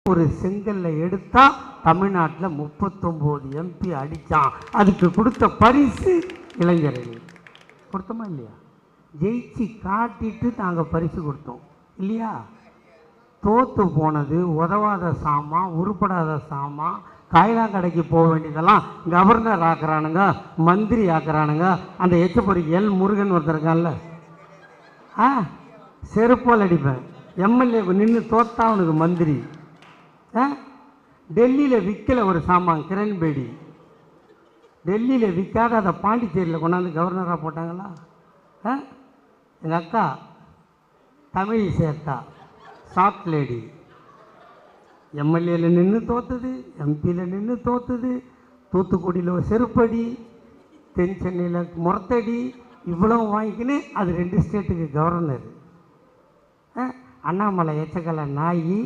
ஒரு செங்கல்ல எடுத்தா தமிழ்நாட்டில் 39 எம்பி அடித்தான். அதுக்கு கொடுத்த பரிசு இளைஞர்கள். கொடுத்தோமா இல்லையா? ஜெயிச்சு காட்டிட்டு நாங்கள் பரிசு கொடுத்தோம் இல்லையா? தோற்று போனது உதவாத சாமான், உருப்படாத சாமான், காய்லாங்கடைக்கு போக வேண்டியதெல்லாம் கவர்னர் ஆக்குறானுங்க, மந்திரி ஆக்குறானுங்க. அந்த எச்சப்பொறி எல் முருகன் ஒருத்தர் இருக்கான்ல, செருப்பால் அடிப்பேன். எம்எல்ஏ நின்று தோத்தா அவனுக்கு மந்திரி. டெல்லியில் விற்கல ஒரு சாமான், கிரண்பேடி டெல்லியில் விற்காத அதை பாண்டிச்சேரியில் கொண்டாந்து கவர்னராக போட்டாங்களா? எங்கள் அக்கா தமிழிசை அக்கா சாஃப்ட் லேடி எம்எல்ஏவில் நின்று தோற்றுது, எம்பியில் நின்று தோற்றுது, தூத்துக்குடியில் ஒரு செருப்படி, தென் சென்னையில் முறத்தடி, இவ்வளோ வாங்கிக்கின்னு அது 2 ஸ்டேட்டுக்கு கவர்னர். அண்ணாமலை எச்சக்கலை நாயி,